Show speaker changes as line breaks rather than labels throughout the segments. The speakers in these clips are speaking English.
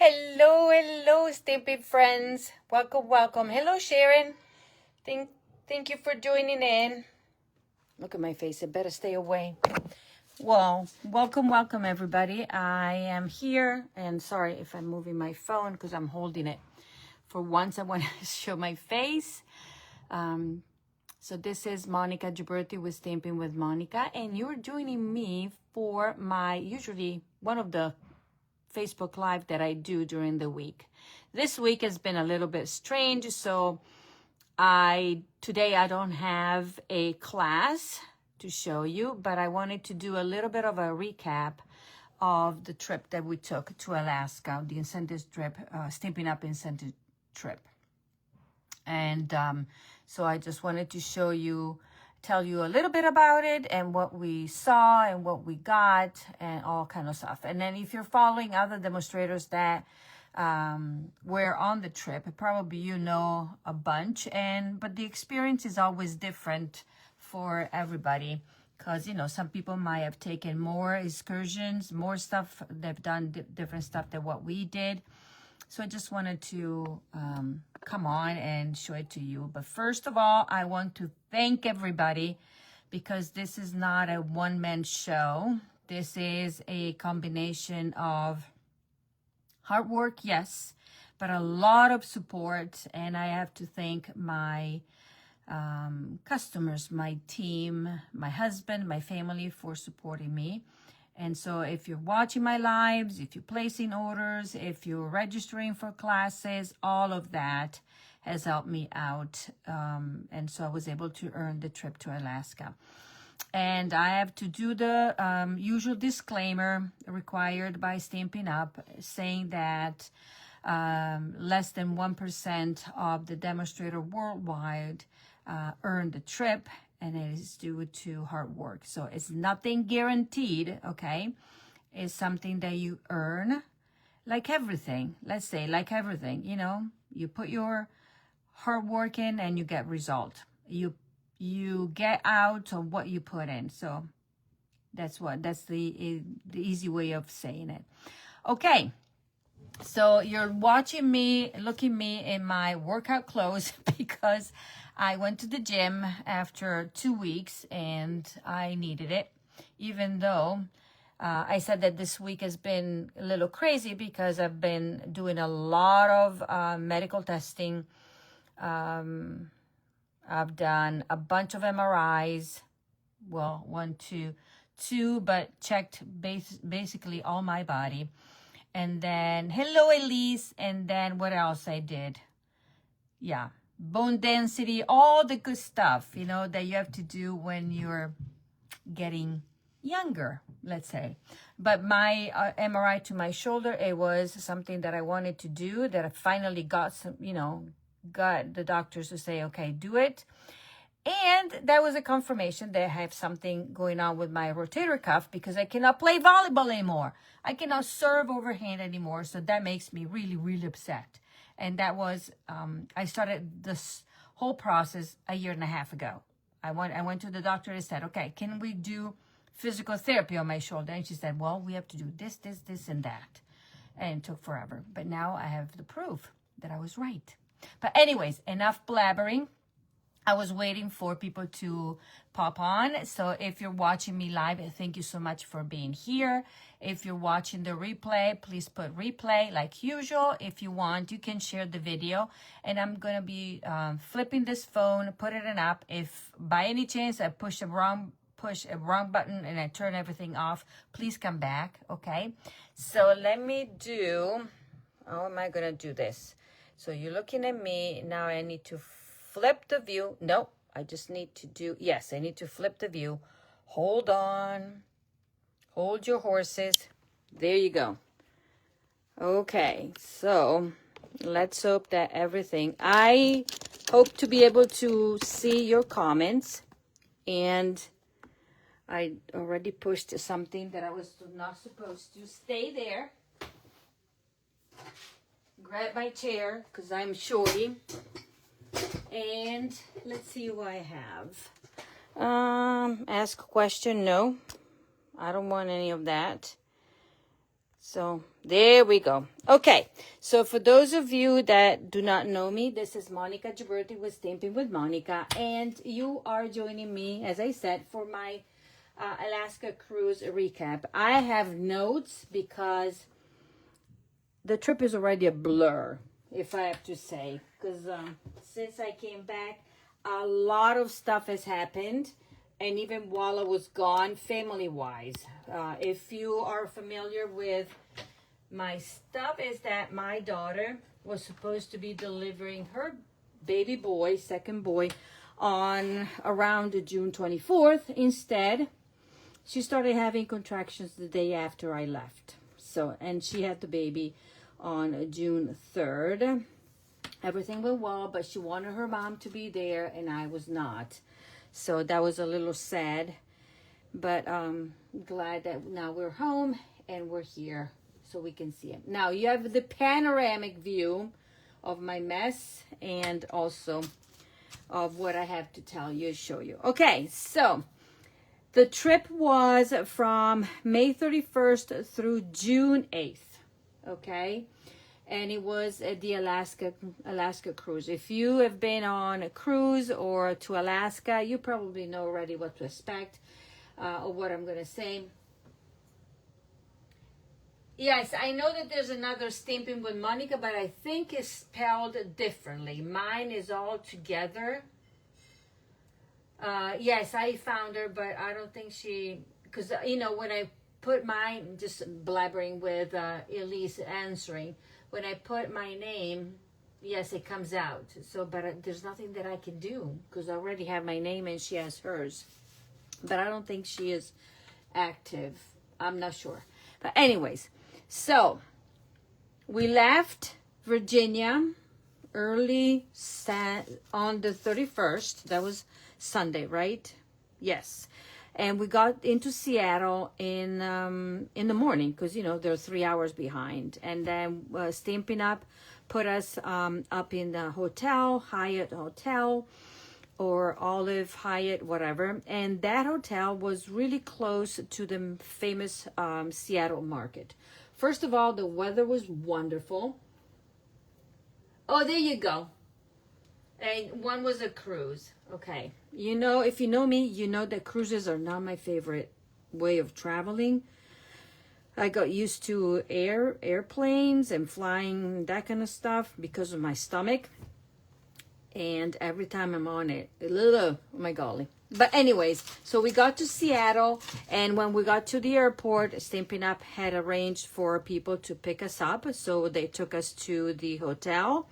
Hello, Stampin' friends. Welcome. Hello, Sharon. Thank you for joining in. Look at my face. I better stay away. Well, welcome, everybody. I am here, and sorry if I'm moving my phone because I'm holding it. For once, I want to show my face. So this is Monica Gibberti with Stamping with Monica, and you're joining me for my usually one of the Facebook Live that I do during the week. This week has been a little bit strange, so today I don't have a class to show you, but I wanted to do a little bit of a recap of the trip that we took to Alaska, the incentive trip, Stampin'Up incentive trip. And so I just wanted to tell you a little bit about it and what we saw and what we got and all kind of stuff. And then if you're following other demonstrators that were on the trip, probably you know a bunch, but the experience is always different for everybody because, you know, some people might have taken more excursions, more stuff. They've done different stuff than what we did. So I just wanted to come on and show it to you. But first of all, I want to thank everybody because this is not a one-man show. This is a combination of hard work, yes, but a lot of support. And I have to thank my customers, my team, my husband, my family for supporting me. And so if you're watching my lives, if you're placing orders, if you're registering for classes, all of that has helped me out. And so I was able to earn the trip to Alaska. And I have to do the usual disclaimer required by Stampin' Up, saying that less than 1% of the demonstrator worldwide earned the trip, and it is due to hard work. So it's nothing guaranteed, okay? It's something that you earn, like everything. Let's say like everything, you know, you put your hard work in and you get result. You get out of what you put in. So that's the easy way of saying it. Okay. So you're watching me, looking me in my workout clothes because I went to the gym after 2 weeks and I needed it, even though I said that this week has been a little crazy because I've been doing a lot of medical testing. I've done a bunch of MRIs, well, 1, 2, but checked basically all my body. And then, hello, Elise. And then what else I did? Yeah, bone density, all the good stuff, you know, that you have to do when you're getting younger, let's say. But my MRI to my shoulder, it was something that I wanted to do, that I finally got got the doctors to say, okay, do it. And that was a confirmation that I have something going on with my rotator cuff because I cannot play volleyball anymore. I cannot serve overhand anymore. So that makes me really, really upset. And that was, I started this whole process a year and a half ago. I went to the doctor and said, okay, can we do physical therapy on my shoulder? And she said, well, we have to do this, and that. And it took forever. But now I have the proof that I was right. But anyways, enough blabbering. I was waiting for people to pop on. So if you're watching me live, thank you so much for being here. If you're watching the replay, please put replay like usual. If you want, you can share the video. And I'm going to be flipping this phone, put it up. If by any chance I push a wrong button and I turn everything off, please come back, okay? So let me do, how am I going to do this? So you're looking at me. Now I need to flip the view. No, I just need to do, yes, I need to flip the view. Hold on. Hold your horses. There you go. Okay, so let's hope that everything, I hope to be able to see your comments. And I already pushed something that I was not supposed to. Stay there. Grab my chair because I'm shorty. And let's see who I have. Ask a question. No, I don't want any of that. So there we go. Okay, so for those of you that do not know me, this is Monica Gibberti with Stamping with Monica, and you are joining me, as I said, for my Alaska cruise recap. I have notes because the trip is already a blur, if I have to say, because since I came back, a lot of stuff has happened. And even while I was gone, family-wise, if you are familiar with my stuff, is that my daughter was supposed to be delivering her baby boy, second boy, on around June 24th. Instead, she started having contractions the day after I left. So, and she had the baby on June 3rd. Everything went well, but she wanted her mom to be there, and I was not. So that was a little sad, but glad that now we're home and we're here so we can see it. Now you have the panoramic view of my mess and also of what I have to tell you, show you. Okay, so the trip was from May 31st through June 8th, okay? And it was the Alaska cruise. If you have been on a cruise or to Alaska, you probably know already what to expect or what I'm going to say. Yes, I know that there's another Stamping with Monica, but I think it's spelled differently. Mine is all together. Yes, I found her, but I don't think she, because, you know, when I put mine, just blabbering with Elise answering, when I put my name, yes, it comes out. So, but there's nothing that I can do because I already have my name and she has hers. But I don't think she is active. I'm not sure. But anyways, so we left Virginia early on the 31st. That was Sunday, right? Yes. And we got into Seattle in the morning because, you know, they're 3 hours behind. And then Stampin' Up put us up in the hotel, Hyatt Hotel or Olive Hyatt, whatever. And that hotel was really close to the famous Seattle market. First of all, the weather was wonderful. Oh, there you go. And one was a cruise. Okay. You know, if you know me, you know that cruises are not my favorite way of traveling. I got used to airplanes and flying, that kind of stuff because of my stomach. And every time I'm on it, oh my golly. But anyways, so we got to Seattle, and when we got to the airport, Stampin' Up had arranged for people to pick us up. So they took us to the hotel.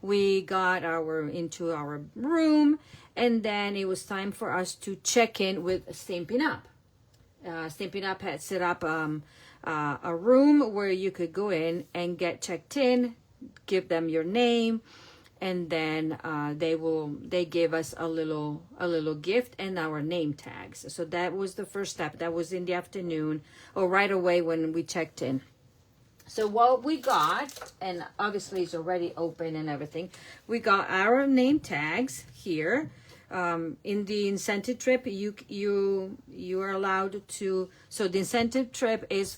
We got into our room, and then it was time for us to check in with Stampin' Up. Stampin' Up had set up a room where you could go in and get checked in, give them your name, and then they gave us a little gift and our name tags. So that was the first step. That was in the afternoon or right away when we checked in. So what we got, and obviously it's already open and everything, we got our name tags here. In the incentive trip, you are allowed to. So the incentive trip is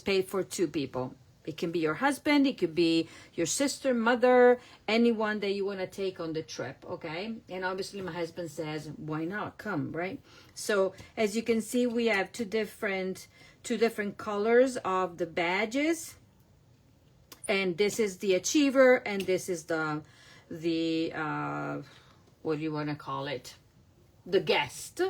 paid for 2 people. It can be your husband, it could be your sister, mother, anyone that you want to take on the trip, okay? And obviously my husband says, why not? Come, right? So as you can see, we have two different colors of the badges. And this is the achiever, and this is the what do you want to call it? The guest.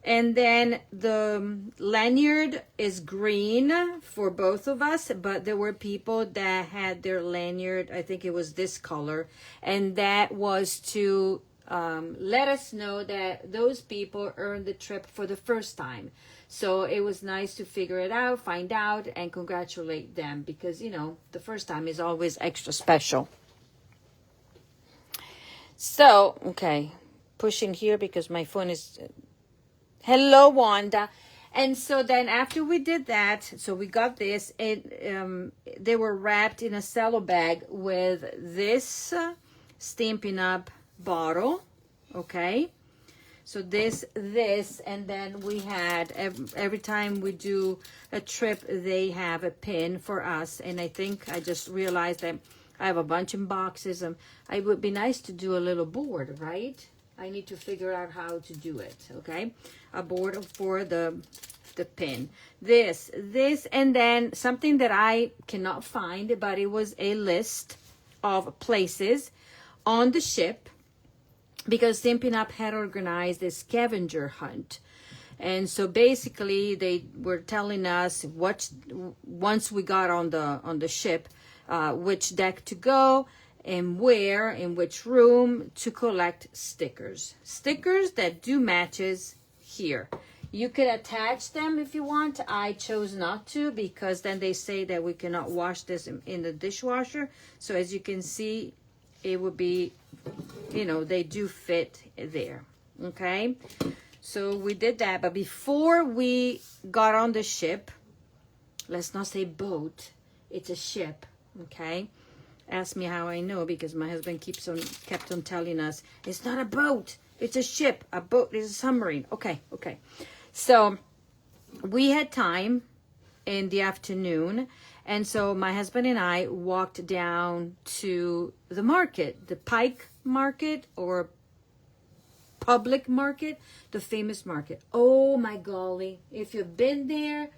And then the lanyard is green for both of us, but there were people that had their lanyard, I think it was this color, and that was to let us know that those people earned the trip for the first time. So it was nice to figure it out, find out, and congratulate them because, you know, the first time is always extra special. So, okay, pushing here because my phone is... Hello, Wanda. And so then after we did that, so we got this, they were wrapped in a cello bag with this Stampin' Up bottle, okay? So this, and then we had, every time we do a trip, they have a pin for us. And I think I just realized that I have a bunch of boxes. It would be nice to do a little board, right? I need to figure out how to do it, okay? A board for the pin. This, and then something that I cannot find, but it was a list of places on the ship, because Stampin' Up had organized a scavenger hunt. And so basically they were telling us once we got on the ship, which deck to go and where, in which room to collect stickers. Stickers that do matches here. You could attach them if you want. I chose not to, because then they say that we cannot wash this in the dishwasher. So as you can see, it would be, you know, they do fit there. Okay. So we did that. But before we got on the ship, let's not say boat, it's a ship. Okay. Ask me how I know, because my husband kept on telling us, it's not a boat, it's a ship. A boat is a submarine. Okay. So we had time in the afternoon, and so my husband and I walked down to the market, the Pike Market or Public Market, the famous market. Oh my golly, if you've been there,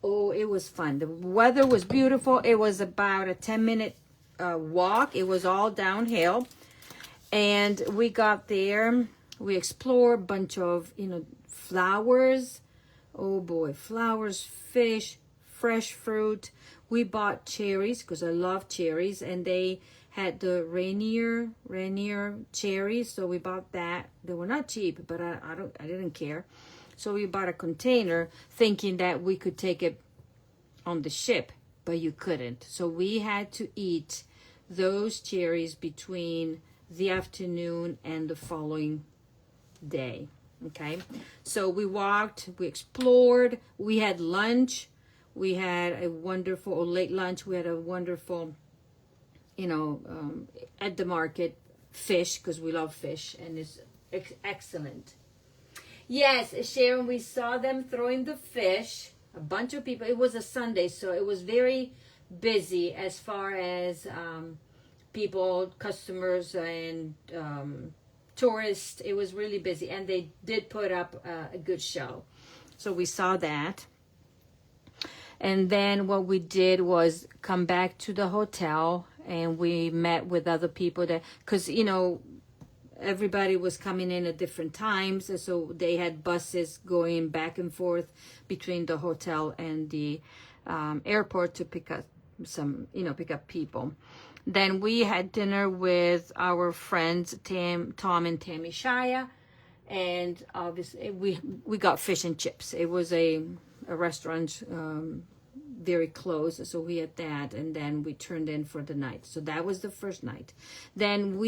oh, it was fun. The weather was beautiful. It was about a 10-minute walk. It was all downhill, and we got there. We explored a bunch of, you know, flowers. Oh boy, flowers, fish, fresh fruit. We bought cherries because I love cherries, and they had the Rainier cherries, so we bought that. They were not cheap, but I didn't care. So we bought a container thinking that we could take it on the ship, but you couldn't. So we had to eat those cherries between the afternoon and the following day. Okay, so we walked, we explored, we had lunch, we had a wonderful late lunch, we had a wonderful, you know, at the market, fish, because we love fish, and it's excellent. Yes, Sharon, we saw them throwing the fish, a bunch of people. It was a Sunday, so it was very busy as far as people, customers, and tourists. It was really busy, and they did put up a good show, so we saw that. And then what we did was come back to the hotel, and we met with other people that, because, you know, everybody was coming in at different times, and so they had buses going back and forth between the hotel and the airport to pick up pick up people. Then we had dinner with our friends, Tom and Tammy Shaya, and obviously we got fish and chips. It was a restaurant very close, so we had that, and then we turned in for the night. So that was the first night. Then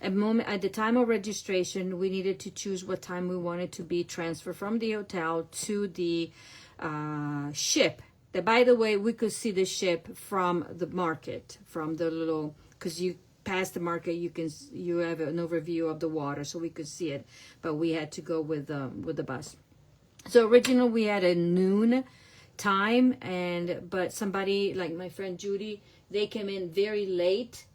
at the time of registration, we needed to choose what time we wanted to be transferred from the hotel to the ship. That, by the way, we could see the ship from the market, from the little, because you pass the market, you have an overview of the water, so we could see it. But we had to go with the bus. So originally we had a noon time, but somebody like my friend Judy, they came in very late.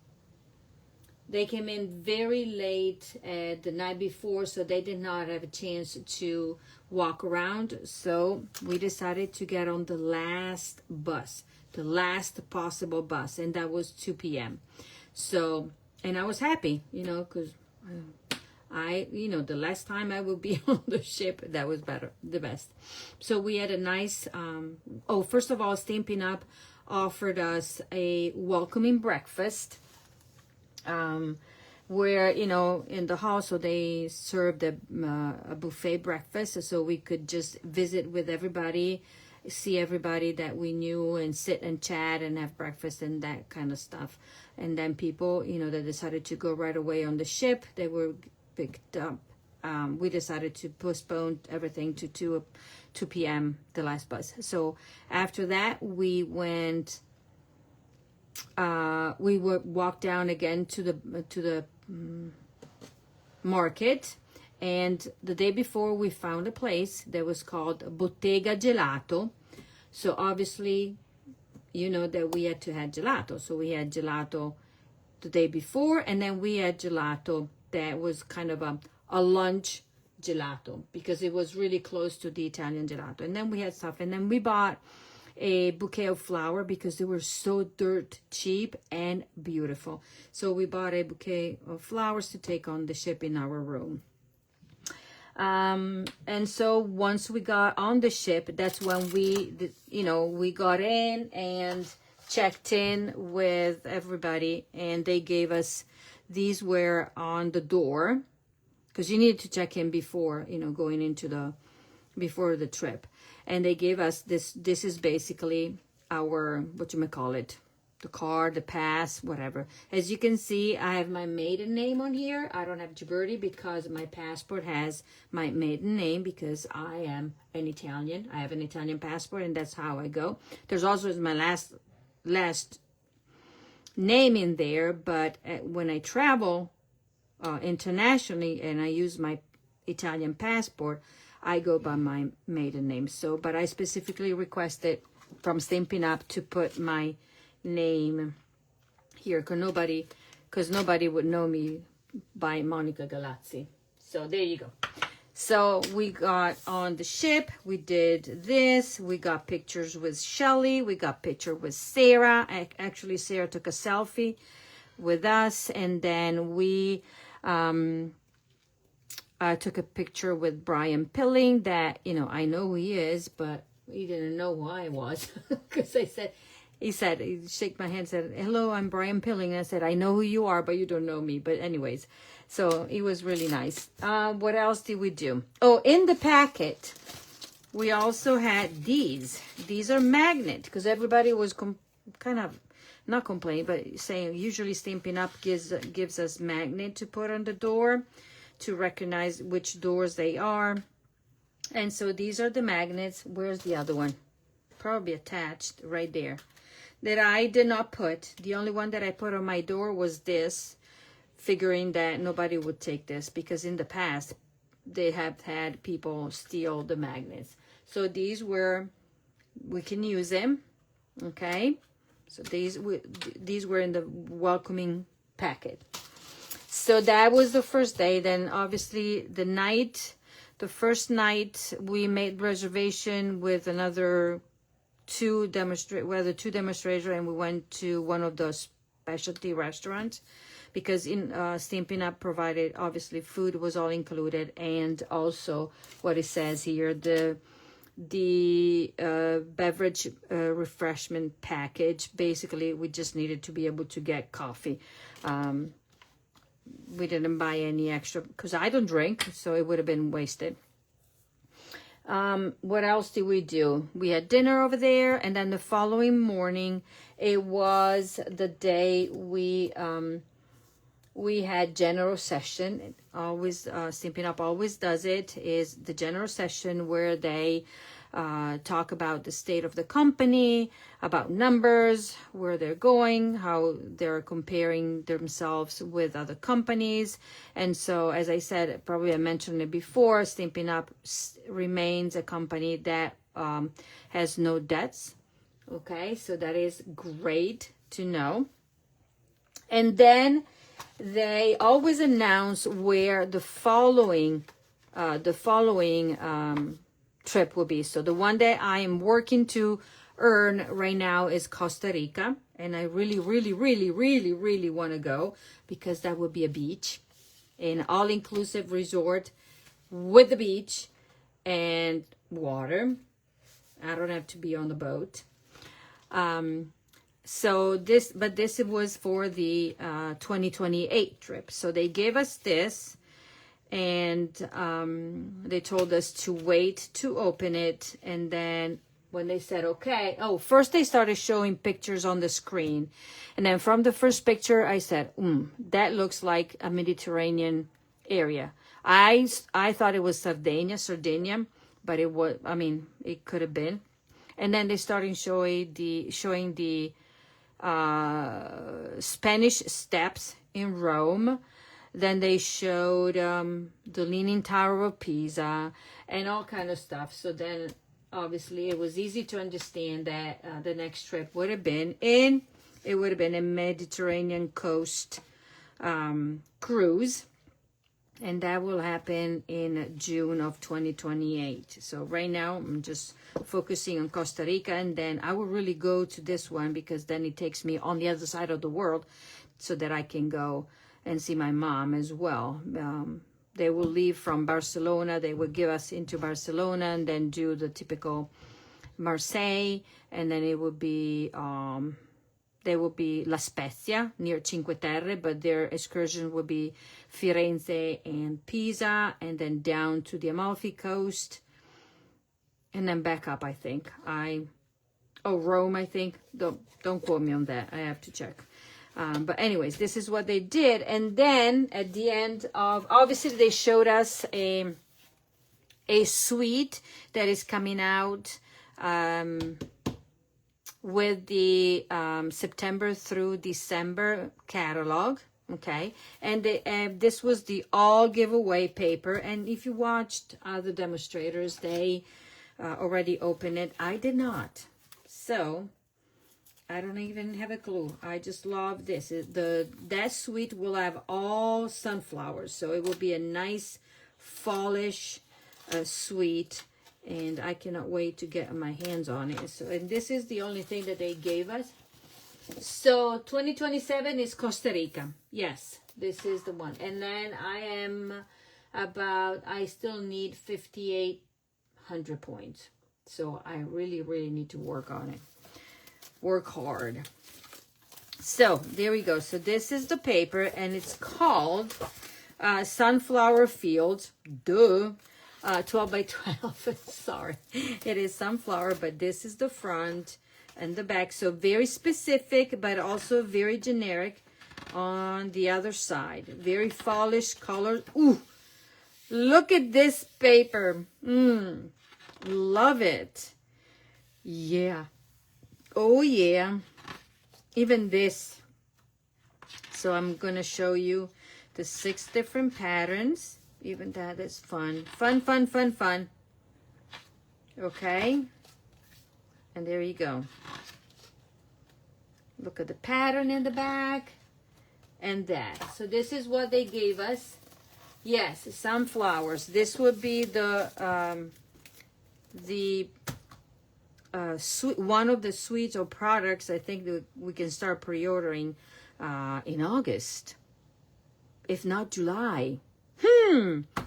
They came in very late the night before, so they did not have a chance to walk around. So we decided to get on the last bus, the last possible bus, and that was 2 p.m. So, and I was happy, because the last time I would be on the ship, that was the best. So we had a nice, first of all, Stampin' Up offered us a welcoming breakfast. Where, in the hall, so they served a buffet breakfast, so we could just visit with everybody, see everybody that we knew, and sit and chat and have breakfast and that kind of stuff. And then people, that decided to go right away on the ship, they were picked up. We decided to postpone everything to 2 p.m., the last bus. So after that, we went... we would walk down again to the market, And the day before, we found a place that was called Bottega Gelato. So obviously, you know that we had to have gelato. So we had gelato the day before, and then we had gelato that was kind of a lunch gelato because it was really close to the Italian gelato. And then we had stuff, and then we bought a bouquet of flower because they were so dirt cheap and beautiful. So we bought a bouquet of flowers to take on the ship in our room. And so once we got on the ship, that's when we got in and checked in with everybody, and they gave us, these were on the door because you needed to check in before, going into before the trip. And they gave us this is basically our, the card, the pass, whatever. As you can see, I have my maiden name on here. I don't have Ghiberti because my passport has my maiden name because I am an Italian. I have an Italian passport, and that's how I go. There's also my last name in there, but when I travel internationally and I use my Italian passport, I go by my maiden name. So, but I specifically requested from Stampin' Up to put my name here because nobody would know me by Monica Galazzi. So there you go. So we got on the ship, we did this, we got pictures with Shelly, we got picture with Sarah. Actually, Sarah took a selfie with us, and then we took a picture with Brian Pilling that, I know who he is, but he didn't know who I was because he shook my hand, said, "Hello, I'm Brian Pilling." And I said, "I know who you are, but you don't know me." But anyways, so it was really nice. What else did we do? Oh, in the packet, we also had these. These are magnet because everybody was kind of, not complaining, but saying usually Stampin' Up gives us magnet to put on the door to recognize which doors they are. And so these are the magnets. Where's the other one? Probably attached right there. That I did not put. The only one that I put on my door was this, figuring that nobody would take this because in the past they have had people steal the magnets. So these we can use them, okay? So these were in the welcoming packet. So that was the first day. Then obviously the first night we made reservation with another two demonstrators, and we went to one of the specialty restaurants because in Stampin' Up provided, obviously food was all included, and also what it says here, the beverage refreshment package. Basically, we just needed to be able to get coffee. We didn't buy any extra because I don't drink, so it would have been wasted. What else did we do? We had dinner over there, and then the following morning, it was the day we had general session. Always, Stampin' Up always does it, is the general session where they talk about the state of the company, about numbers, where they're going, how they're comparing themselves with other companies. And so, as I said, probably I mentioned it before, Stampin' Up remains a company that has no debts. Okay, so that is great to know. And then they always announce where the following trip will be. So the one that I am working to earn right now is Costa Rica, and I really want to go because that would be a beach, an all-inclusive resort with the beach and water. I don't have to be on the boat. So this was for the 2028 trip. So they gave us this, and they told us to wait to open it. And then when they said, okay, first they started showing pictures on the screen. And then from the first picture, I said, that looks like a Mediterranean area. I thought it was Sardinia, but it was, it could have been. And then they started showing the Spanish steps in Rome. Then they showed the Leaning Tower of Pisa and all kind of stuff. So then obviously it was easy to understand that the next trip would have been a Mediterranean coast cruise. And that will happen in June of 2028. So right now I'm just focusing on Costa Rica, and then I will really go to this one because then it takes me on the other side of the world so that I can go and see my mom as well. They will leave from Barcelona. They will give us into Barcelona and then do the typical Marseille, and then it will be they will be La Spezia near Cinque Terre, but their excursion will be Firenze and Pisa, and then down to the Amalfi Coast, and then back up, I think. Rome, I think. Don't quote me on that. I have to check. But anyways, this is what they did. And then at the end of, obviously they showed us a suite that is coming out with the September through December catalog. Okay, and this was the all giveaway paper. And if you watched other demonstrators, they already opened it. I did not, so I don't even have a clue. I just love this. That suite will have all sunflowers, so it will be a nice fallish suite, and I cannot wait to get my hands on it. So, and this is the only thing that they gave us. So 2027 is Costa Rica. Yes, this is the one. And then I still need 5,800 points. So I really, really need to work on it. Work hard. So there we go. So this is the paper, and it's called Sunflower Fields. Duh. 12 by 12. Sorry. It is sunflower, but this is the front and the back. So very specific, but also very generic on the other side. Very fallish colors. Ooh, look at this paper. Love it. Yeah. Oh, yeah. Even this. So I'm going to show you the 6 different patterns. Even that is fun. Fun, fun, fun, fun. Okay. And there you go. Look at the pattern in the back. And that. So this is what they gave us. Yes, sunflowers. This would be one of the suites or products I think that we can start pre-ordering in August, if not July.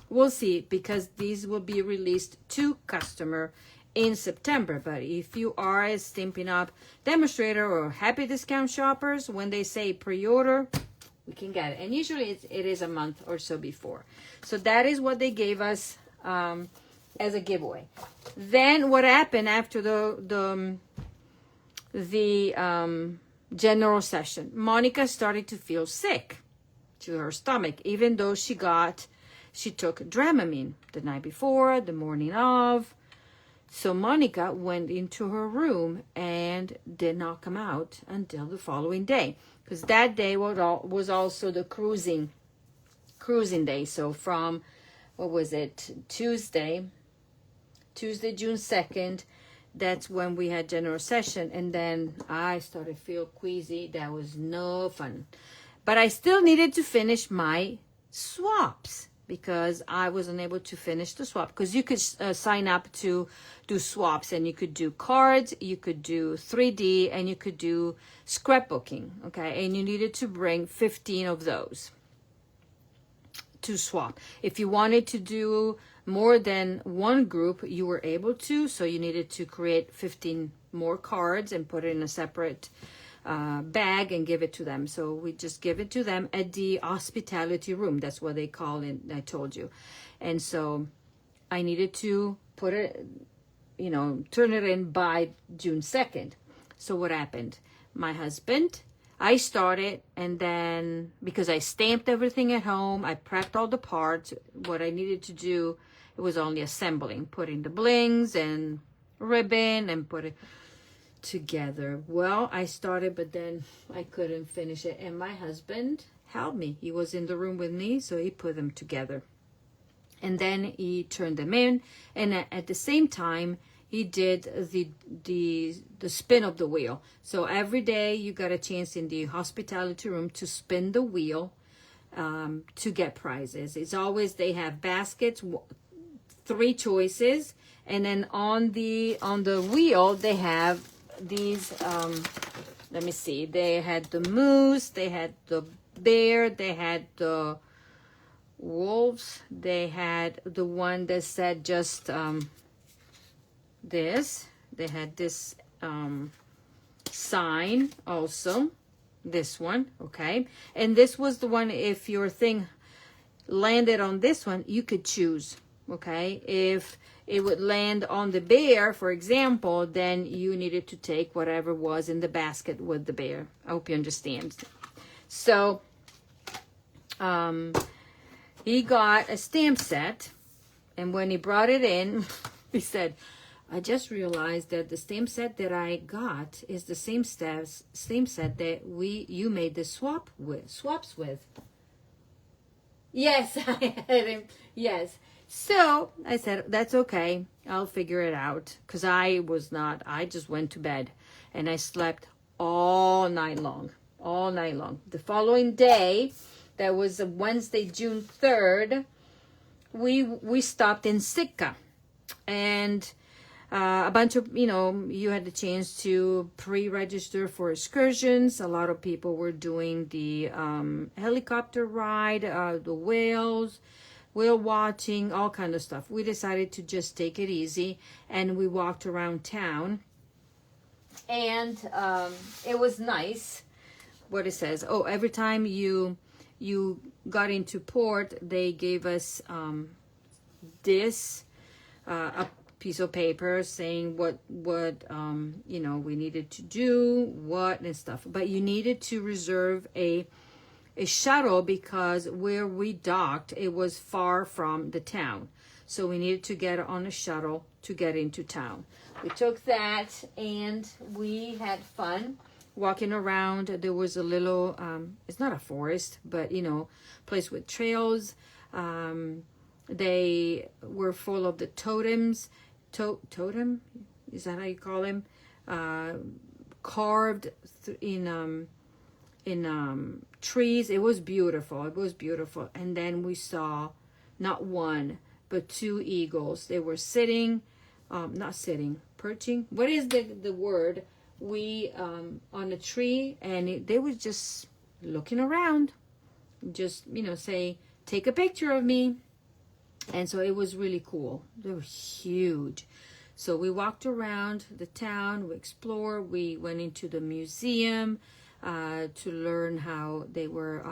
We'll see, because these will be released to customer in September. But if you are a Stampin' Up demonstrator or happy discount shoppers, when they say pre-order, we can get it. And usually it is a month or so before. So that is what they gave us as a giveaway. Then what happened after the general session? Monica started to feel sick to her stomach, even though she took Dramamine the night before, the morning of. So Monica went into her room and did not come out until the following day, because that day was also the cruising day. So from, what was it, Tuesday, June 2nd, that's when we had general session. And then I started to feel queasy. That was no fun. But I still needed to finish my swaps, because I wasn't able to finish the swap. Because you could sign up to do swaps, and you could do cards, you could do 3D, and you could do scrapbooking, okay? And you needed to bring 15 of those to swap. If you wanted to do more than one group, you were able to, so you needed to create 15 more cards and put it in a separate bag and give it to them. So we just give it to them at the hospitality room. That's what they call it, I told you. And so I needed to put it, turn it in by June 2nd. So what happened? My husband, I started, and then because I stamped everything at home, I prepped all the parts. What I needed to do, it was only assembling, putting the blings and ribbon and together. Well, I started, but then I couldn't finish it. And my husband helped me. He was in the room with me, so he put them together. And then he turned them in. And at the same time, he did the spin of the wheel. So every day you got a chance in the hospitality room to spin the wheel to get prizes. It's always, they have baskets, 3 choices. And then on the wheel, they have these, let me see, they had the moose, they had the bear, they had the wolves, they had the one that said just this, they had this sign also, this one, okay, and this was the one, if your thing landed on this one, you could choose, okay, if it would land on the bear, for example, then you needed to take whatever was in the basket with the bear. I hope you understand. So he got a stamp set, and when he brought it in, he said, I just realized that the stamp set that I got is the same set that you made the swaps with. Yes, I had him. Yes. So I said, that's okay. I'll figure it out. Because I just went to bed. And I slept all night long. All night long. The following day, that was Wednesday, June 3rd, we stopped in Sitka. And a bunch of, you had the chance to pre-register for excursions. A lot of people were doing the helicopter ride, the whale watching, all kind of stuff. We decided to just take it easy, and we walked around town, and it was nice. What it says, every time you got into port, they gave us this a piece of paper saying what we needed to do, what and stuff, but you needed to reserve a shuttle, because where we docked, it was far from the town, so we needed to get on a shuttle to get into town. We took that, and we had fun walking around. There was a little it's not a forest, but place with trails. They were full of the totems. Totem, is that how you call them? Carved in trees. It was beautiful. It was beautiful. And then we saw not one but 2 eagles. They were sitting, perching. What is the word? We on a tree, and they were just looking around, just say, take a picture of me. And so it was really cool. They were huge. So we walked around the town, we explored, we went into the museum to learn how they were,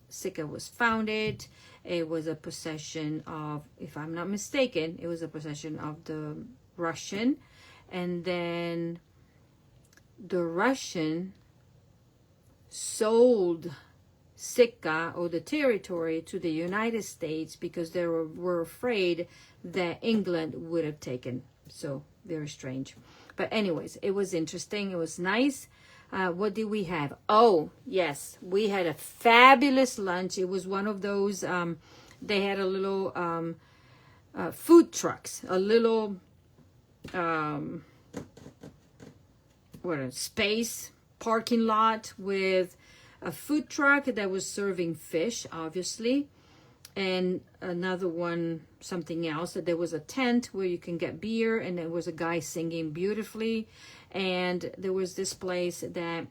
Sitka was founded. It was a possession of, if I'm not mistaken, it was a possession of the Russian. And then the Russian sold Sitka, or the territory, to the United States because they were afraid that England would have taken. So very strange. But anyways, it was interesting. It was nice. What did we have? Oh, yes. We had a fabulous lunch. It was one of those, they had a little food trucks, a little space parking lot with a food truck that was serving fish, obviously, and another one, something else. That there was a tent where you can get beer, and there was a guy singing beautifully, and there was this place that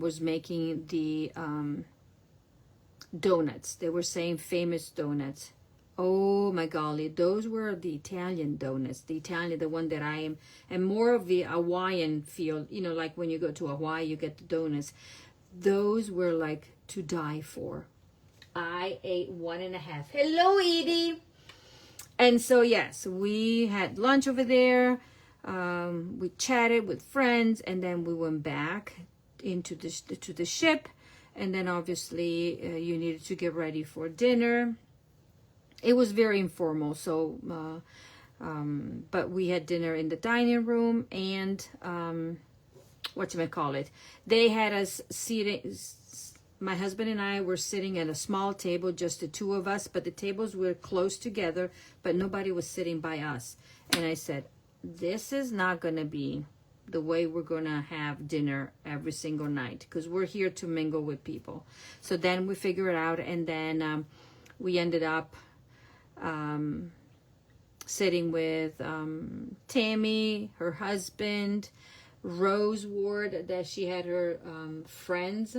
was making the donuts. They were saying famous donuts. Oh my golly, those were the Italian donuts. The one that I am, and more of the Hawaiian feel, like when you go to Hawaii, you get the donuts. Those were like to die for. I ate 1.5. Hello, Edie. And so, yes, we had lunch over there. We chatted with friends, and then we went back to the ship. And then obviously you needed to get ready for dinner. It was very informal. So But we had dinner in the dining room, and whatchamacallit, they had us seating. My husband and I were sitting at a small table, just the two of us, but the tables were close together, but nobody was sitting by us. And I said, this is not going to be the way we're going to have dinner every single night, because we're here to mingle with people. So then we figured it out, and then we ended up sitting with Tammy, her husband, Rose Ward, that she had her friends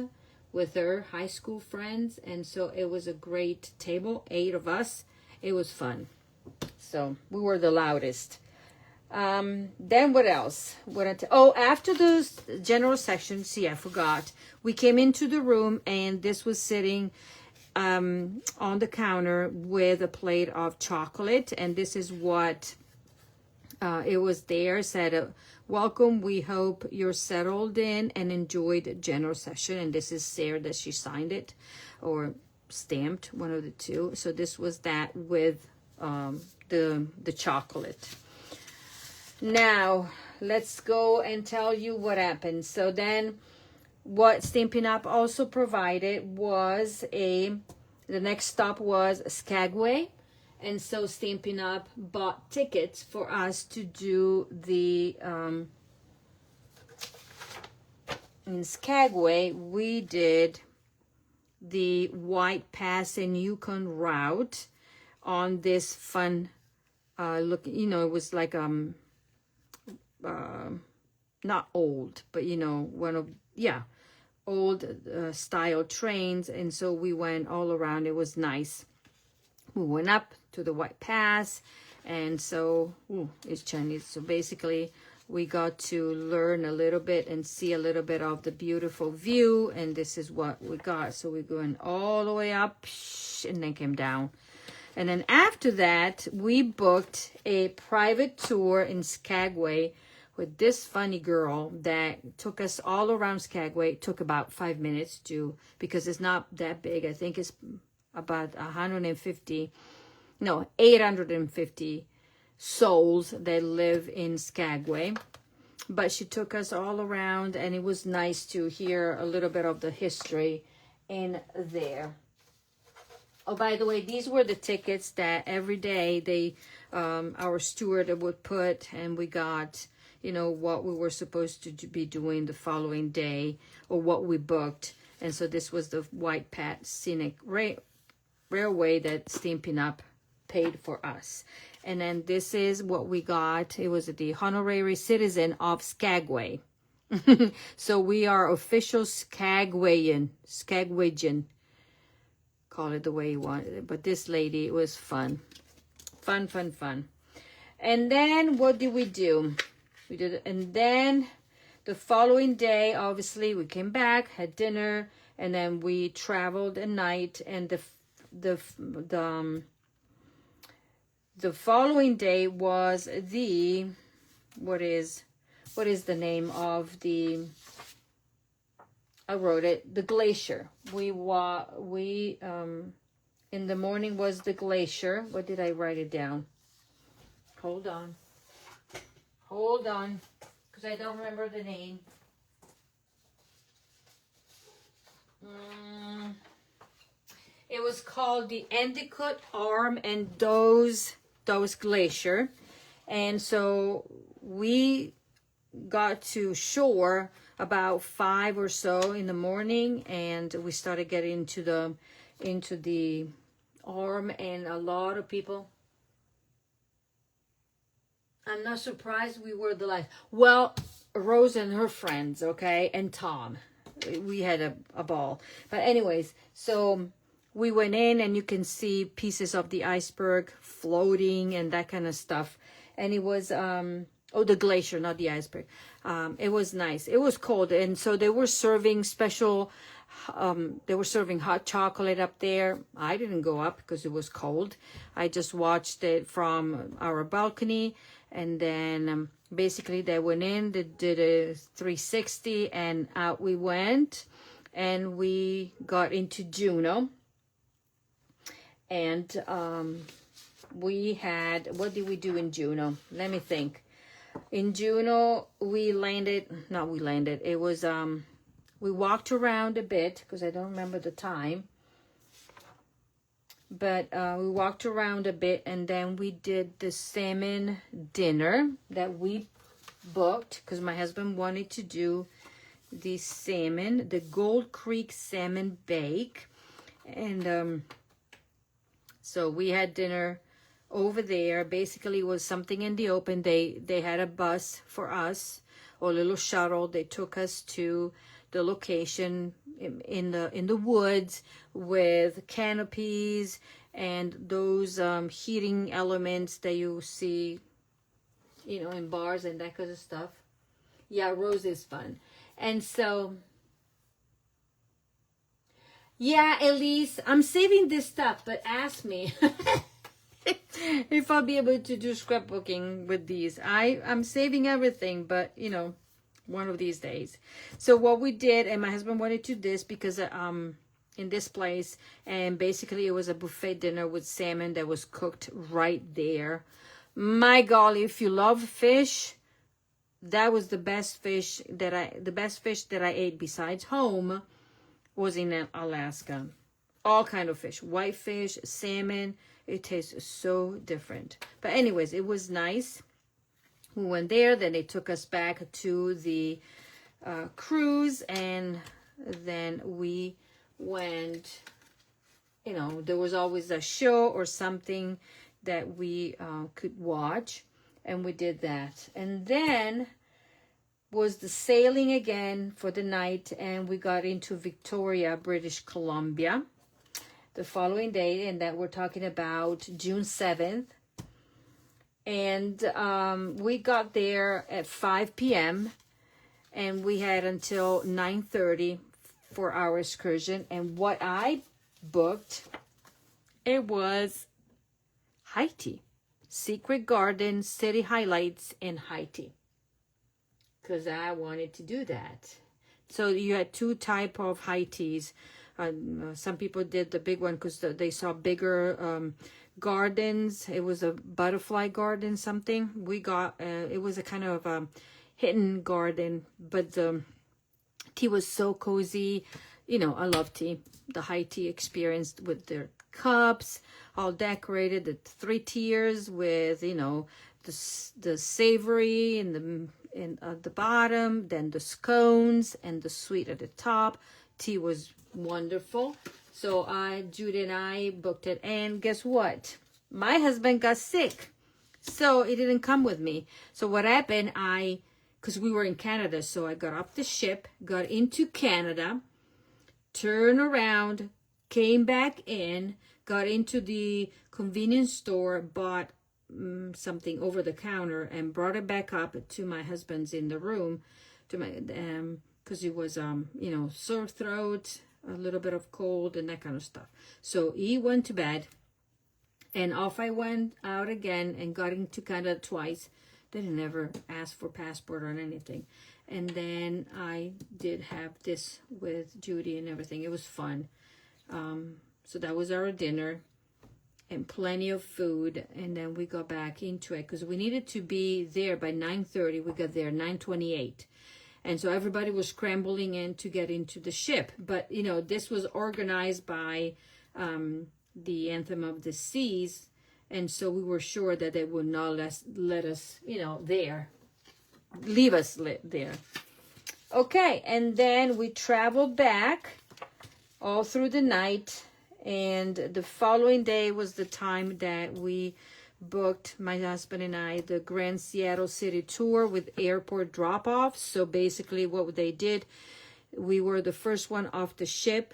with her, high school friends. And so it was a great table, 8 of us. It was fun. So we were the loudest. Then what else? After those general sections, see, I forgot. We came into the room, and this was sitting on the counter with a plate of chocolate, and this is what it was there. Said, welcome, we hope you're settled in and enjoyed general session. And this is Sarah, that she signed it or stamped, one of the two. So this was that with the chocolate. Now let's go and tell you what happened. So then what Stampin' Up also provided was the next stop was Skagway. And so Stampin' Up bought tickets for us to do the, in Skagway, we did the White Pass and Yukon route on this fun, look, you know, it was like, not old, but you know, old style trains. And so we went all around. It was nice. We went up to the White Pass, and so it's Chinese. So basically we got to learn a little bit and see a little bit of the beautiful view, and this is what we got. So we're going all the way up and then came down. And then after that, we booked a private tour in Skagway with this funny girl that took us all around Skagway. It took about 5 minutes because it's not that big. I think it's about 850 souls that live in Skagway. But she took us all around, and it was nice to hear a little bit of the history in there. Oh, by the way, these were the tickets that every day our steward would put, and we got, you know, what we were supposed to be doing the following day, or what we booked. And so this was the White Pass Scenic Railway that Stampin' Up paid for us. And then this is what we got. It was the honorary citizen of Skagway. So we are official Skagwayan. Call it the way you want it. But this lady, it was fun. Fun. And then what did we do? And then the following day, obviously, we came back, had dinner, and then we traveled at night. And the following day was what is the name of the? I wrote it. The glacier. We in the morning was the glacier. What did I write it down? Hold on, because I don't remember the name. It was called the Endicott Arm and Dose Glacier. And so we got to shore about 5 or so in the morning, and we started getting into the arm, and a lot of people. I'm not surprised we were the last. Well, Rose and her friends, okay, and Tom. We had a ball. But anyways, so we went in, and you can see pieces of the iceberg floating and that kind of stuff. And it was, the glacier, not the iceberg. It was nice. It was cold. And so they were serving hot chocolate up there. I didn't go up because it was cold. I just watched it from our balcony. And then basically they went in, they did a 360, and out we went. And we got into Juneau. And we had, what did we do in Juneau? Let me think. In Juneau, it was, we walked around a bit because I don't remember the time. But we walked around a bit, and then we did the salmon dinner that we booked because my husband wanted to do the salmon, the Gold Creek salmon bake. And so we had dinner over there. Basically, it was something in the open. They had a bus for us, or a little shuttle. They took us to the location in the woods with canopies and those heating elements that you see, in bars and that kind of stuff. Yeah, Rose is fun. And so, yeah, Elise, I'm saving this stuff, but ask me if I'll be able to do scrapbooking with these. I'm saving everything, but one of these days. So what we did, and my husband wanted to do this because in this place, and basically it was a buffet dinner with salmon that was cooked right there. My golly, if you love fish, that was the best fish that I ate besides home was in Alaska. All kind of fish, whitefish, salmon. It tastes so different. But anyways, it was nice. We went there, then they took us back to the cruise, and then we went, there was always a show or something that we could watch, and we did that. And then was the sailing again for the night, and we got into Victoria, British Columbia the following day, and that we're talking about June 7th. And we got there at 5 p.m. and we had until 9:30 for our excursion. And what I booked, it was Haiti. Secret Garden, City Highlights in Haiti. Because I wanted to do that. So you had two type of Haitis. Some people did the big one because they saw bigger gardens. It was a butterfly garden something. We got, it was a kind of hidden garden, but the tea was so cozy. I love tea. The high tea experience with their cups, all decorated, the 3 tiers with, the savory and at the bottom, then the scones and the sweet at the top. Tea was wonderful. So Judy and I booked it, and guess what? My husband got sick, so it didn't come with me. So what happened, because we were in Canada, so I got off the ship, got into Canada, turned around, came back in, got into the convenience store, bought something over the counter, and brought it back up to my husband's in the room, to my because he was sore throat, a little bit of cold and that kind of stuff. So he went to bed, and off I went out again and got into Canada twice. Didn't ever ask for passport or anything. And then I did have this with Judy and everything. It was fun. So that was our dinner and plenty of food. And then we got back into it because we needed to be there by 9:30. We got there 9:28. And so everybody was scrambling in to get into the ship. But, this was organized by the Anthem of the Seas. And so we were sure that they would not let us, leave us there. Okay, and then we traveled back all through the night. And the following day was the time that we booked, my husband and I, the Grand Seattle City Tour with airport drop-off. So basically what they did, we were the first one off the ship,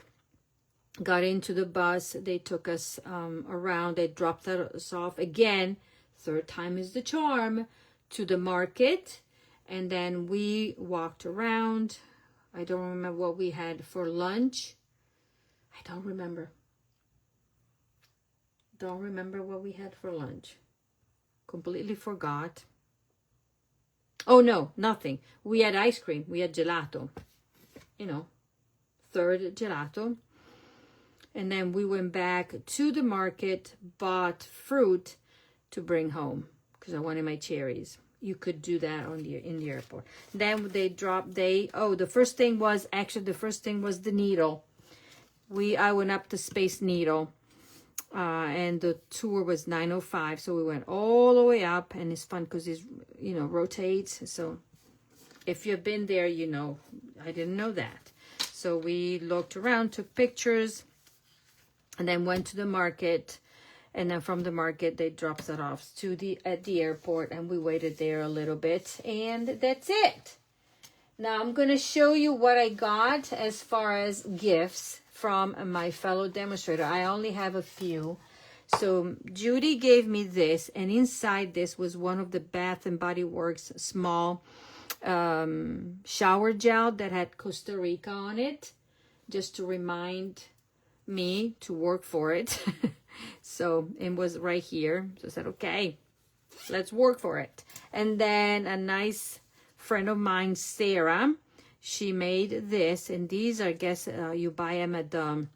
got into the bus, they took us around, they dropped us off again, third time is the charm, to the market, and then we walked around. I don't remember what we had for lunch. I don't remember what we had for lunch. Completely forgot. Oh no, nothing. We had ice cream. We had gelato. Third gelato. And then we went back to the market, bought fruit, to bring home because I wanted my cherries. You could do that on the in the airport. Then the first thing was the needle. I went up to Space Needle, and the tour was 905, so we went all the way up, and it's fun because it rotates. So if you've been there, you know. I didn't know that. So we looked around, took pictures, and then went to the market. And then from the market, they dropped it off at the airport, and we waited there a little bit, and that's it. Now I'm going to show you what I got as far as gifts from my fellow demonstrator. I only have a few. So Judy gave me this, and inside this was one of the Bath and Body Works small shower gel that had Costa Rica on it, just to remind me to work for it. So it was right here. So I said, okay, let's work for it. And then a nice friend of mine, Sarah, she made this. And these, I guess, you buy them at the,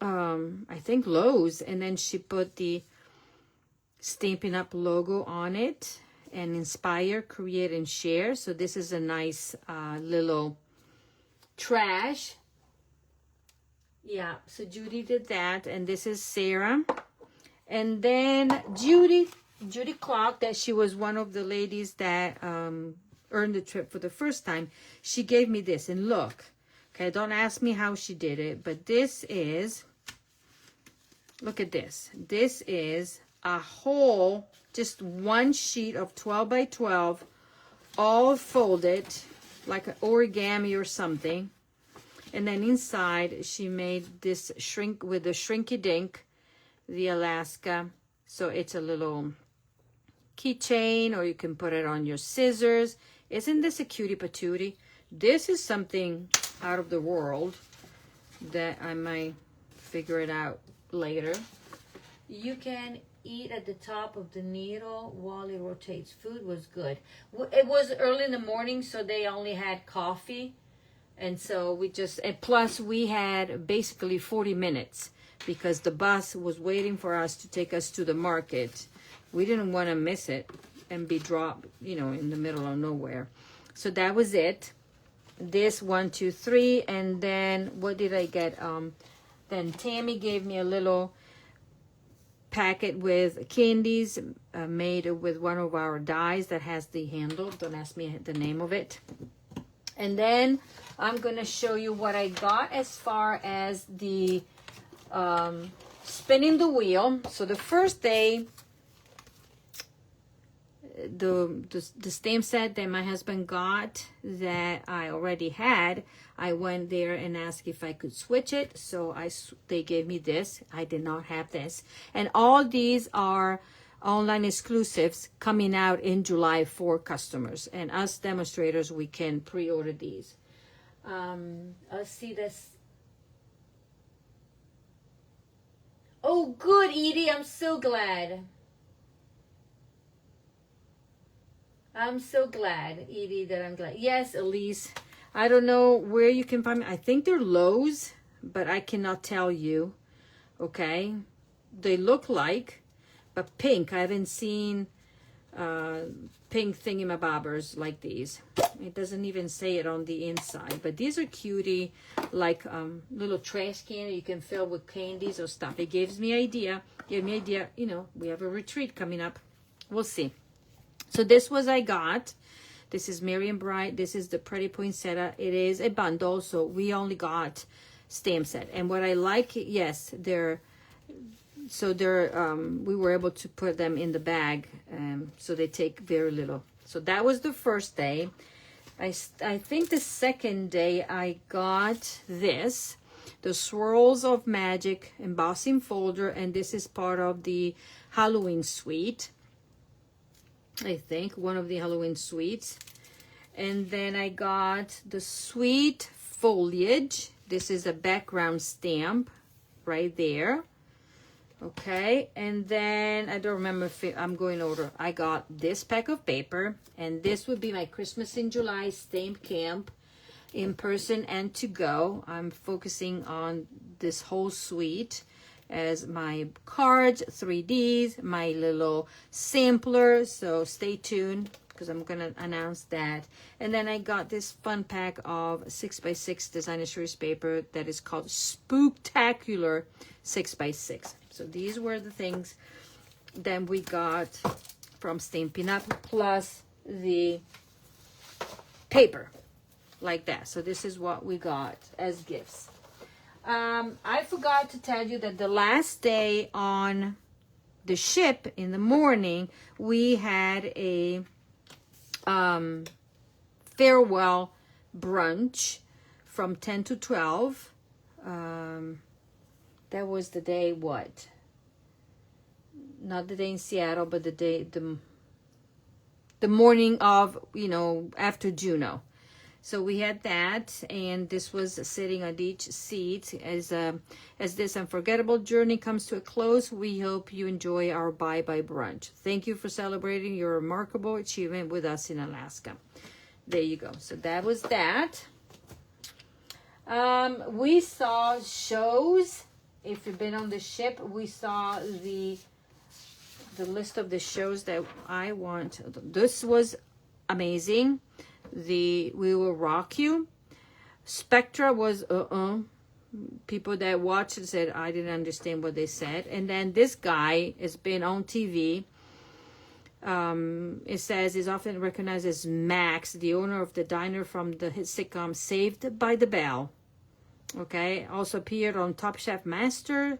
I think, Lowe's. And then she put the Stampin' Up logo on it. And inspire, create, and share. So this is a nice little trash. Yeah, so Judy did that, and this is Sarah. And then Judy Clark, that she was one of the ladies that earned the trip for the first time. She gave me this, and look. Okay, don't ask me how she did it, but this is, look at this. This is a whole, just one sheet of 12 by 12, all folded like an origami or something. And then inside, she made this shrink with the Shrinky Dink, the Alaska. So it's a little keychain, or you can put it on your scissors. Isn't this a cutie patootie? This is something out of the world that I might figure it out later. You can eat at the top of the needle while it rotates. Food was good. It was early in the morning, so they only had coffee. And so and plus we had basically 40 minutes because the bus was waiting for us to take us to the market. We didn't want to miss it and be dropped, in the middle of nowhere. So that was it. This 1, 2, 3. And then what did I get? Then Tammy gave me a little packet with candies made with one of our dies that has the handle. Don't ask me the name of it. And then I'm going to show you what I got as far as the spinning the wheel. So the first day, the stamp set that my husband got that I already had, I went there and asked if I could switch it. So they gave me this. I did not have this. And all these are online exclusives coming out in July for customers. And us demonstrators, we can pre-order these. Let's see this. Oh, good, Edie. I'm so glad. I'm so glad, Edie, that I'm glad. Yes, Elise. I don't know where you can find me. I think they're Lowe's, but I cannot tell you. Okay? They look like, but pink. I haven't seen pink thingamabobbers like these. It doesn't even say it on the inside, but these are cutie, like little trash can you can fill with candies or stuff. It gives me idea. We have a retreat coming up. We'll see. So this was I got. This is Miriam Bright. This is the Pretty Poinsettia. It is a bundle, so we only got stamp set. And what I like, yes, we were able to put them in the bag, so they take very little. So that was the first day. I think the second day I got this, the Swirls of Magic embossing folder, and this is part of the Halloween suite. I think one of the Halloween suites. And then I got the Sweet Foliage. This is a background stamp right there. Okay, and then I don't remember if I'm going over. I got this pack of paper, and this would be my Christmas in July stamp camp, in person and to go. I'm focusing on this whole suite. as my cards, 3Ds, my little sampler. So stay tuned because I'm going to announce that. And then I got this fun pack of 6x6 designer series paper that is called Spooktacular 6x6. So these were the things that we got from Stampin'Up, plus the paper like that. So this is what we got as gifts. I forgot to tell you that the last day on the ship in the morning, we had a farewell brunch from 10 to 12. That was the day, what? Not the day in Seattle, but the day, the morning of, you know, after Juno. So we had that, and this was sitting on each seat. As this unforgettable journey comes to a close, we hope you enjoy our bye-bye brunch. Thank you for celebrating your remarkable achievement with us in Alaska. There you go. So that was that. We saw shows. If you've been on the ship, we saw the list of the shows that I want. This was amazing. The We Will Rock You. Spectra was people that watched it said I didn't understand what they said. And then this guy has been on TV. It says is often recognized as Max, the owner of the diner from the hit sitcom Saved by the Bell. Okay, also appeared on Top Chef Master,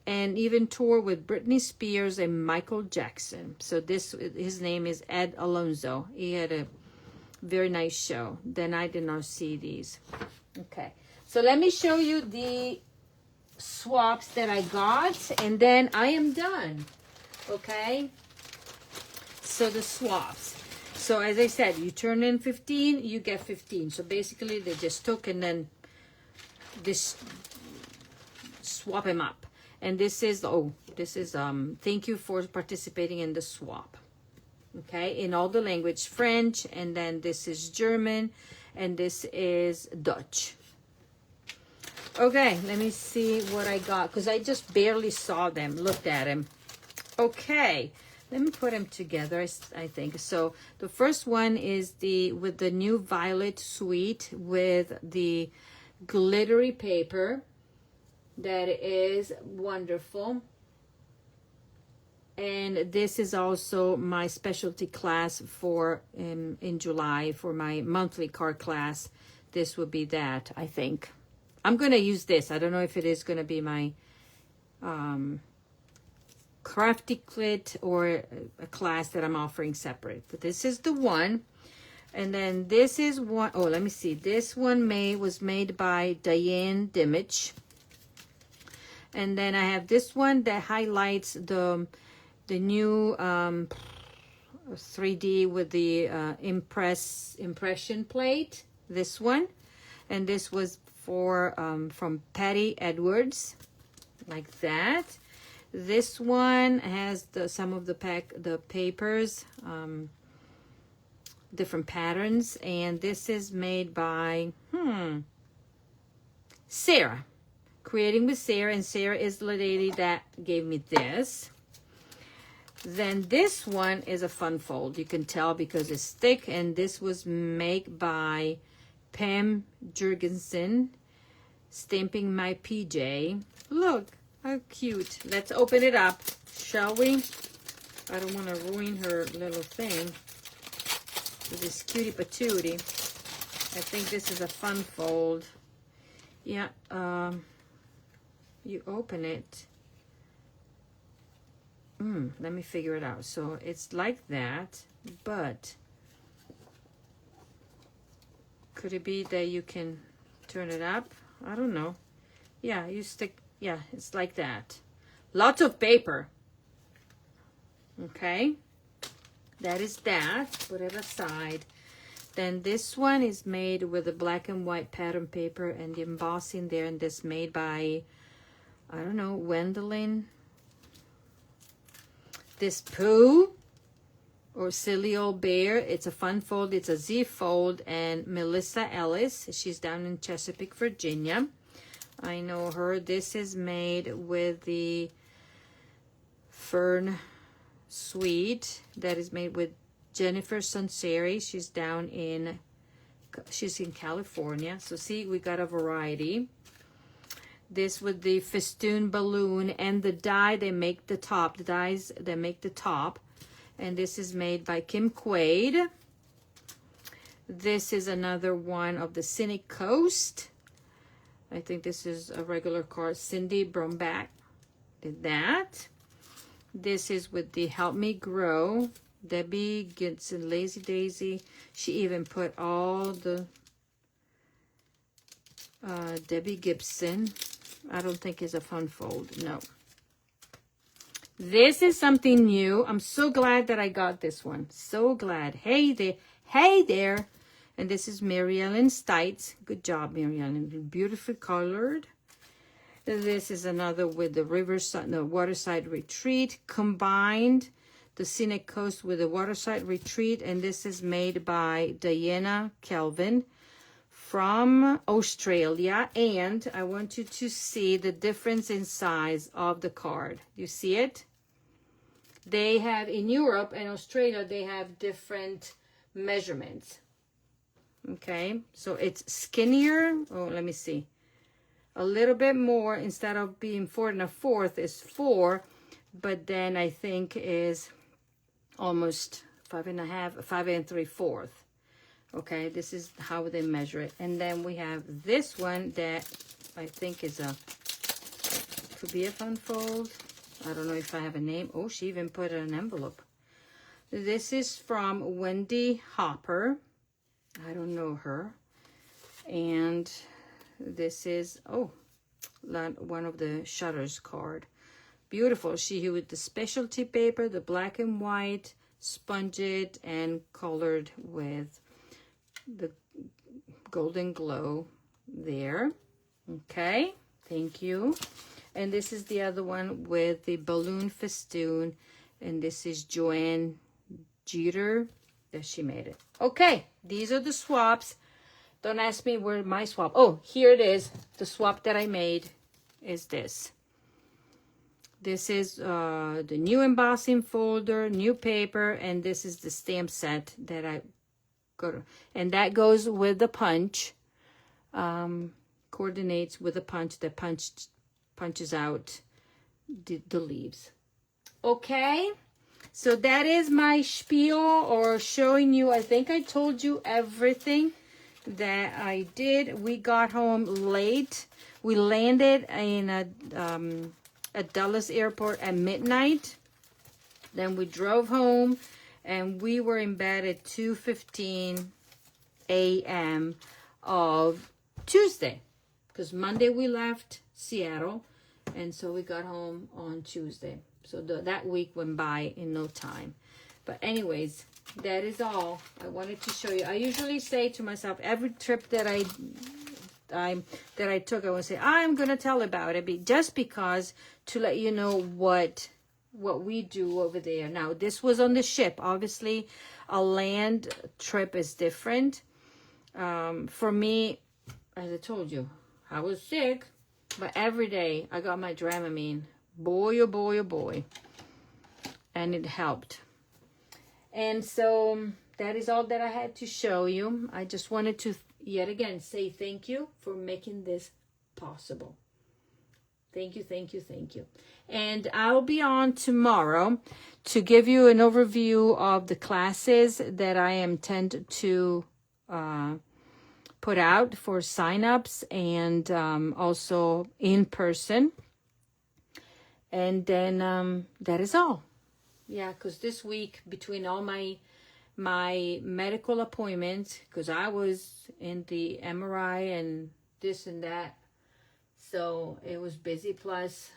and even toured with Britney Spears and Michael Jackson. So his name is Ed Alonso. He had a very nice show. Then I did not see these. Okay, so let me show you the swaps that I got, and then I am done. Okay, so the swaps. So as I said, you turn in 15, you get 15. So basically they just took and then this swap them up. And this is thank you for participating in the swap. Okay, in all the language, French, and then this is German, and this is Dutch. Okay, let me see what I got, because I just barely saw them, looked at them. Okay, let me put them together, I think. So the first one is with the new Violet Suite with the glittery paper. That is wonderful. And this is also my specialty class for in July for my monthly card class. This would be that, I think. I'm going to use this. I don't know if it is going to be my crafty kit or a class that I'm offering separate. But this is the one. And then this is one. Oh, let me see. This one was made by Diane Dimich. And then I have this one that highlights the new 3D with the impression plate. This one. And this was from Patty Edwards, like that. This one has some of the papers, different patterns, and this is made by Sarah. Creating with Sarah, and Sarah is the lady that gave me this. Then this one is a fun fold. You can tell because it's thick, and this was made by Pam Jurgensen, Stamping My PJ. Look how cute. Let's open it up, shall we? I don't want to ruin her little thing with this cutie patootie. I think this is a fun fold. Yeah, you open it. Let me figure it out. So it's like that, but could it be that you can turn it up? I don't know. Yeah, you stick. Yeah, it's like that. Lots of paper. Okay, that is that. Put it aside. Then this one is made with a black and white pattern paper and the embossing there, and this made by, I don't know, Wendelin. This Pooh or Silly Old Bear. It's a fun fold. It's a Z fold, and Melissa Ellis. She's down in Chesapeake, Virginia. I know her. This is made with the Fern Suite that is made with Jennifer Sunseri. She's in California. So see, we got a variety. This with the festoon balloon and the die, they make the top. The dies, they make the top. And this is made by Kim Quaid. This is another one of the Scenic Coast. I think this is a regular card. Cindy Brombach did that. This is with the Help Me Grow. Debbie Gibson, Lazy Daisy. She even put all the Debbie Gibson. I don't think is a fun fold. No. This is something new. I'm so glad that I got this one. So glad. Hey there. Hey there. And this is Mary Ellen Stites. Good job, Mary Ellen. Beautifully colored. This is another with the Riverside, the Waterside Retreat combined. The Scenic Coast with the Waterside Retreat. And this is made by Diana Kelvin from Australia. And I want you to see the difference in size of the card. You see it? They have, in Europe and Australia, they have different measurements. Okay, so it's skinnier. Oh, let me see. A little bit more, instead of being 4 1/4 is 4, but then I think is almost 5 1/2, 5 3/4. Okay, this is how they measure it. And then we have this one that I think is could be a fun fold. I don't know if I have a name. Oh, she even put an envelope. This is from Wendy Hopper. I don't know her. And this is, oh, one of the Shutters card. Beautiful. She with the specialty paper, the black and white, sponged and colored with the golden glow there. Okay, thank you. And this is the other one with the balloon festoon. And this is Joanne Jeter that she made it. Okay, these are the swaps. Don't ask me where my swap. Oh, here it is. The swap that I made is this. This is the new embossing folder, new paper, and this is the stamp set that I got. And that goes with the punch. Coordinates with the punch that punches out the leaves. Okay, so that is my spiel, or showing you. I think I told you everything that I did. We got home late. We landed in at Dulles Airport at midnight. Then we drove home, and we were in bed at 2:15 a.m. of Tuesday, because Monday we left Seattle, and so we got home on Tuesday. So that week went by in no time. But anyways, that is all I wanted to show you. I usually say to myself, every trip that I took, I would say, I'm going to tell about it, just because to let you know what we do over there. Now, this was on the ship. Obviously, a land trip is different. For me, as I told you, I was sick, but every day I got my Dramamine. Boy, oh boy, oh boy. And it helped. And so that is all that I had to show you. I just wanted to yet again say thank you for making this possible. Thank you, thank you, thank you. And I'll be on tomorrow to give you an overview of the classes that I intend to put out for signups, and also in person. And then that is all. Yeah, because this week, between all my medical appointments, because I was in the MRI and this and that, so it was busy. Plus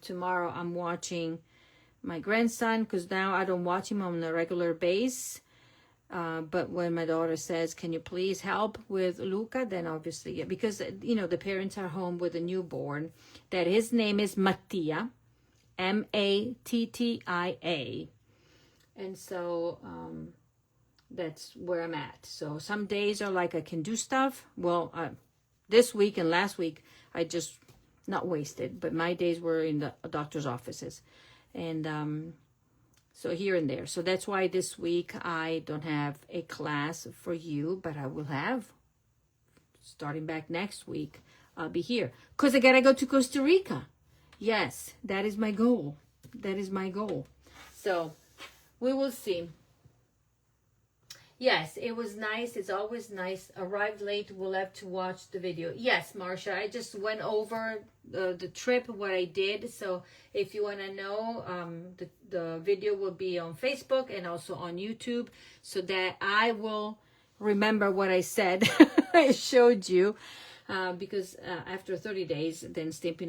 tomorrow I'm watching my grandson, because now I don't watch him on a regular basis. But when my daughter says, can you please help with Luca, then obviously, yeah, because, you know, the parents are home with a newborn, that his name is Mattia, Mattia. And so that's where I'm at. So some days are like I can do stuff. Well, this week and last week, I just, not wasted, but my days were in the doctor's offices. And so here and there. So that's why this week I don't have a class for you, but I will have, starting back next week, I'll be here. Because I got to go to Costa Rica. Yes, that is my goal. That is my goal. So we will see. Yes, it was nice. It's always nice. Arrived late. We'll have to watch the video. Yes, Marsha, I just went over the trip, what I did. So if you want to know, the video will be on Facebook and also on YouTube, so that I will remember what I said. I showed you. Because after 30 days, then Facebook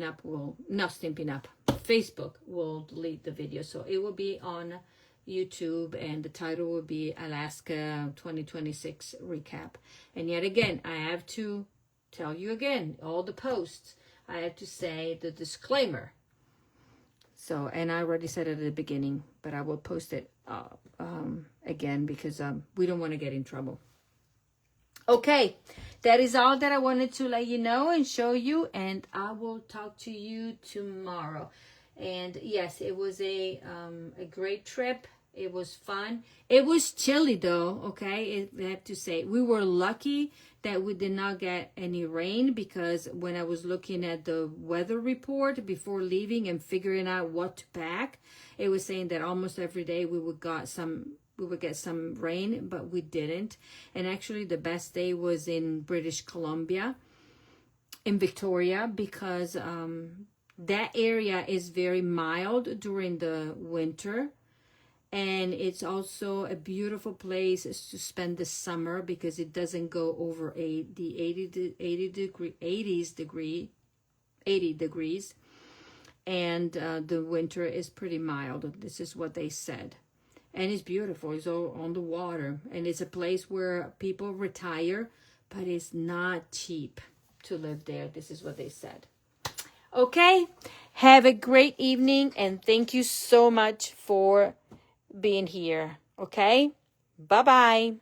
will delete the video. So it will be on YouTube, and the title will be Alaska 2026 Recap. And yet again, I have to tell you again, all the posts, I have to say the disclaimer. So, and I already said it at the beginning, but I will post it again because we don't want to get in trouble. Okay, that is all that I wanted to let you know and show you, and I will talk to you tomorrow. And yes, it was a great trip. It was fun. It was chilly though, okay? I have to say, we were lucky that we did not get any rain, because when I was looking at the weather report before leaving and figuring out what to pack, it was saying that almost every day we would get some rain, but we didn't. And actually the best day was in British Columbia, in Victoria, because that area is very mild during the winter. And it's also a beautiful place to spend the summer, because it doesn't go over the 80 degrees. And the winter is pretty mild. This is what they said. And it's beautiful. It's all on the water. And it's a place where people retire, but it's not cheap to live there. This is what they said. Okay. Have a great evening. And thank you so much for being here. Okay. Bye-bye.